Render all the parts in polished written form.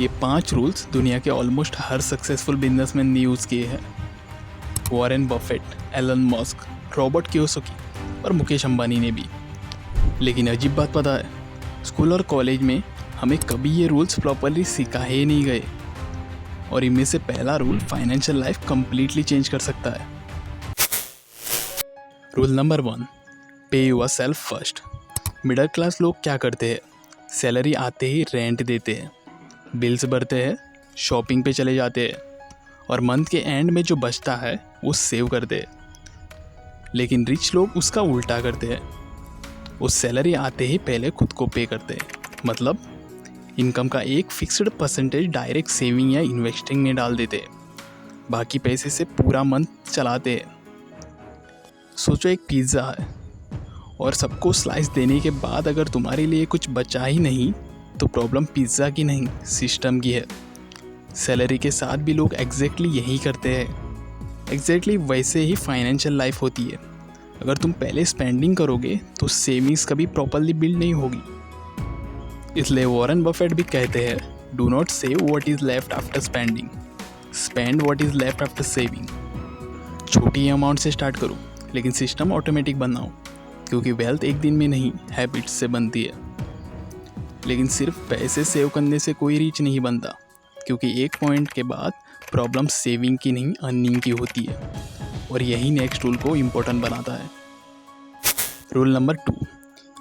ये 5 रूल्स दुनिया के ऑलमोस्ट हर सक्सेसफुल बिजनेसमैन ने यूज़ किए हैं। Warren Buffett, Elon Musk, Robert Kiyosaki और मुकेश अंबानी ने भी। लेकिन अजीब बात पता है, स्कूल और कॉलेज में हमें कभी ये रूल्स प्रॉपरली सिखाए ही नहीं गए। और इनमें से पहला rule financial life completely change कर सकता है। रूल नंबर 1, पे your self first. Middle class लोग क्या करते हैं, सैलरी आते ही रेंट देते हैं, बिल्स भरते हैं, शॉपिंग पे चले जाते हैं और मंथ के एंड में जो बचता है वो सेव करते हैं। लेकिन रिच लोग उसका उल्टा करते हैं, उस सैलरी आते ही पहले खुद को पे करते हैं। मतलब इनकम का एक फिक्स्ड परसेंटेज डायरेक्ट सेविंग या इन्वेस्टिंग में डाल देते हैं, बाकी पैसे से पूरा मंथ चलाते हैं। सोचो एक पिज़्ज़ा है और सबको स्लाइस देने के बाद अगर तुम्हारे लिए कुछ बचा ही नहीं तो प्रॉब्लम पिज़्ज़ा की नहीं, सिस्टम की है। सैलरी के साथ भी लोग एग्जैक्टली यही करते हैं। एग्जैक्टली वैसे ही फाइनेंशियल लाइफ होती है। अगर तुम पहले स्पेंडिंग करोगे तो सेविंग्स कभी प्रॉपरली बिल्ड नहीं होगी। इसलिए वॉरेन बफेट भी कहते हैं, do not save what is left after spending, spend what is left after saving. छोटी अमाउंट से स्टार्ट करो लेकिन सिस्टम ऑटोमेटिक बनाओ, क्योंकि वेल्थ एक दिन में नहीं हैबिट्स से बनती है। लेकिन सिर्फ पैसे सेव करने से कोई रीच नहीं बनता, क्योंकि एक पॉइंट के बाद प्रॉब्लम सेविंग की नहीं अर्निंग की होती है। और यही नेक्स्ट रूल को इम्पोर्टेंट बनाता है। Rule number 2,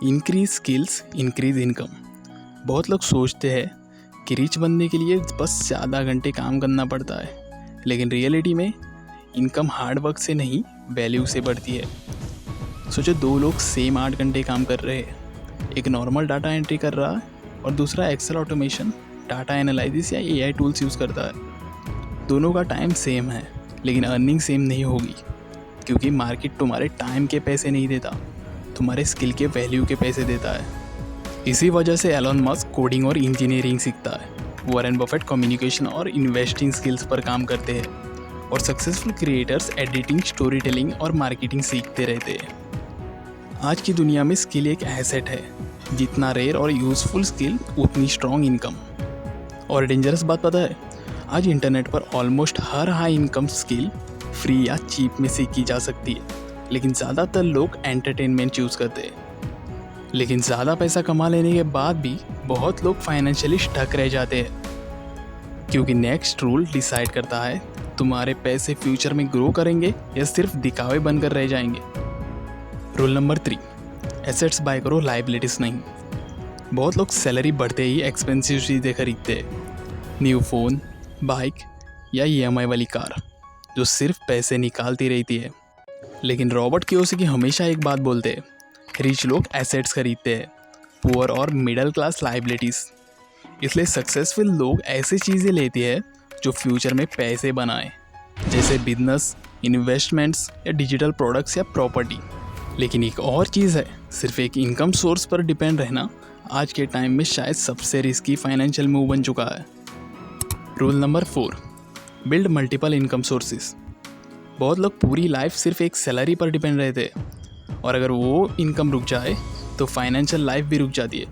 increase skills increase income. बहुत लोग सोचते हैं कि रिच बनने के लिए बस ज़्यादा घंटे काम करना पड़ता है, लेकिन रियलिटी में इनकम हार्ड वर्क से नहीं वैल्यू से बढ़ती है। सोचो 2 लोग सेम 8 घंटे काम कर रहे हैं, एक नॉर्मल डाटा एंट्री कर रहा है और दूसरा एक्सेल ऑटोमेशन, डाटा एनालिसिस या एआई टूल्स यूज़ करता है। दोनों का टाइम सेम है लेकिन अर्निंग सेम नहीं होगी, क्योंकि मार्केट तुम्हारे टाइम के पैसे नहीं देता, तुम्हारे स्किल के वैल्यू के पैसे देता है। इसी वजह से एलन मस्क कोडिंग और इंजीनियरिंग सीखता है, वॉरेन बफेट कम्युनिकेशन और इन्वेस्टिंग स्किल्स पर काम करते हैं और successful creators editing, story telling और मार्केटिंग सीखते रहते हैं। आज की दुनिया में स्किल एक एसेट है, जितना रेयर और यूज़फुल स्किल उतनी स्ट्रॉन्ग इनकम। और डेंजरस बात पता है, आज इंटरनेट पर ऑलमोस्ट हर हाई इनकम स्किल फ्री या चीप में सीखी जा सकती है, लेकिन ज़्यादातर लोग एंटरटेनमेंट चूज़ करते हैं। लेकिन ज़्यादा पैसा कमा लेने के बाद भी बहुत लोग फाइनेंशियली स्टक रह जाते हैं, क्योंकि नेक्स्ट रूल डिसाइड करता है तुम्हारे पैसे फ्यूचर में ग्रो करेंगे या सिर्फ दिखावे बनकर रह जाएंगे। रूल नंबर 3, एसेट्स बाय करो, लाइबिलिटीज़ नहीं। बहुत लोग सैलरी बढ़ते ही एक्सपेंसिव चीज़ें खरीदते हैं, न्यू फ़ोन, बाइक या ईएमआई वाली कार, जो सिर्फ पैसे निकालती रहती है। लेकिन रॉबर्ट कियोसाकी हमेशा एक बात बोलते हैं, रिच लोग एसेट्स खरीदते हैं, पुअर और मिडिल क्लास लाइबिलिटीज़। इसलिए सक्सेसफुल लोग ऐसी चीज़ें लेते हैं जो फ्यूचर में पैसे बनाए, जैसे बिजनेस, इन्वेस्टमेंट्स या डिजिटल प्रोडक्ट्स या प्रॉपर्टी। लेकिन एक और चीज़ है, सिर्फ एक इनकम सोर्स पर डिपेंड रहना आज के टाइम में शायद सबसे रिस्की फाइनेंशियल मूव बन चुका है। Rule number 4, build multiple income sources. बहुत लोग पूरी लाइफ सिर्फ एक सैलरी पर डिपेंड रहते हैं, और अगर वो इनकम रुक जाए तो फाइनेंशियल लाइफ भी रुक जाती है।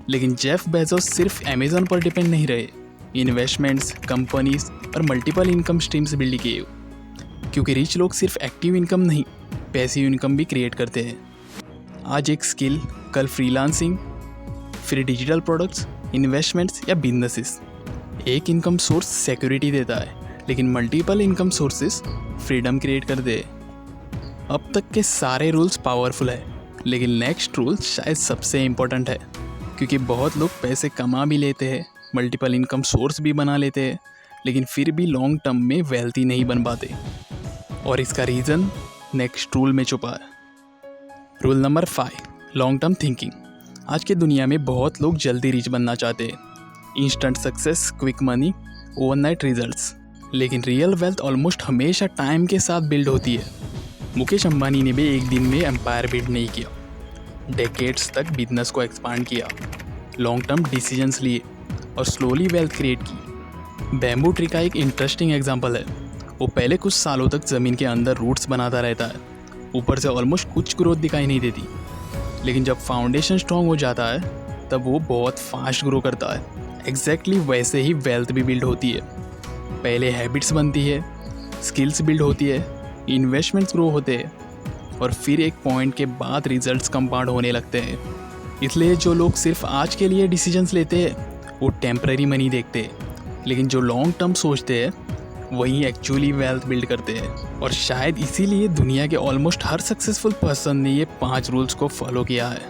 लेकिन जेफ बेजोस सिर्फ अमेज़न पर डिपेंड नहीं रहे, इन्वेस्टमेंट्स, कंपनीज और मल्टीपल इनकम स्ट्रीम्स बिल्ड किए, क्योंकि रिच लोग सिर्फ एक्टिव इनकम नहीं, पैसिव इनकम भी क्रिएट करते हैं। आज एक स्किल, कल फ्रीलांसिंग, फिर डिजिटल प्रोडक्ट्स, इन्वेस्टमेंट्स या बिजनेसेस। एक इनकम सोर्स सिक्योरिटी देता है, लेकिन multiple income sources freedom create करते हैं। अब तक के सारे रूल्स पावरफुल है, लेकिन नेक्स्ट रूल शायद सबसे इम्पोर्टेंट है, क्योंकि बहुत लोग पैसे कमा भी लेते हैं, मल्टीपल इनकम सोर्स भी बना लेते हैं, लेकिन फिर भी लॉन्ग टर्म में वेल्थी नहीं बन पाते। और इसका रीज़न नेक्स्ट रूल में छुपा है। Rule number 5, long term thinking. आज की दुनिया में बहुत लोग जल्दी रिच बनना चाहते हैं, instant success, quick money, overnight results. लेकिन रियल वेल्थ ऑलमोस्ट हमेशा टाइम के साथ बिल्ड होती है। मुकेश अंबानी ने भी एक दिन में एम्पायर बिल्ड नहीं किया, डेकेड्स तक बिजनेस को एक्सपांड किया, लॉन्ग टर्म डिसीजंस लिए और स्लोली वेल्थ क्रिएट की। बैम्बू ट्री का एक इंटरेस्टिंग एग्जांपल है। वो पहले कुछ सालों तक ज़मीन के अंदर रूट्स बनाता रहता है, ऊपर से ऑलमोस्ट कुछ ग्रोथ दिखाई नहीं देती, लेकिन जब फाउंडेशन स्ट्रॉन्ग हो जाता है तब वो बहुत फास्ट ग्रो करता है, एग्जैक्टली वैसे ही वेल्थ भी बिल्ड होती है। पहले हैबिट्स बनती है, स्किल्स बिल्ड होती है, इन्वेस्टमेंट्स ग्रो होते हैं और फिर एक पॉइंट के बाद रिजल्ट्स कंपाउंड होने लगते हैं। इसलिए जो लोग सिर्फ आज के लिए डिसीजंस लेते हैं वो टेम्पररी मनी देखते हैं, लेकिन जो लॉन्ग टर्म सोचते हैं वही एक्चुअली वेल्थ बिल्ड करते हैं। और शायद इसीलिए दुनिया के ऑलमोस्ट हर सक्सेसफुल पर्सन ने ये 5 रूल्स को फॉलो किया है।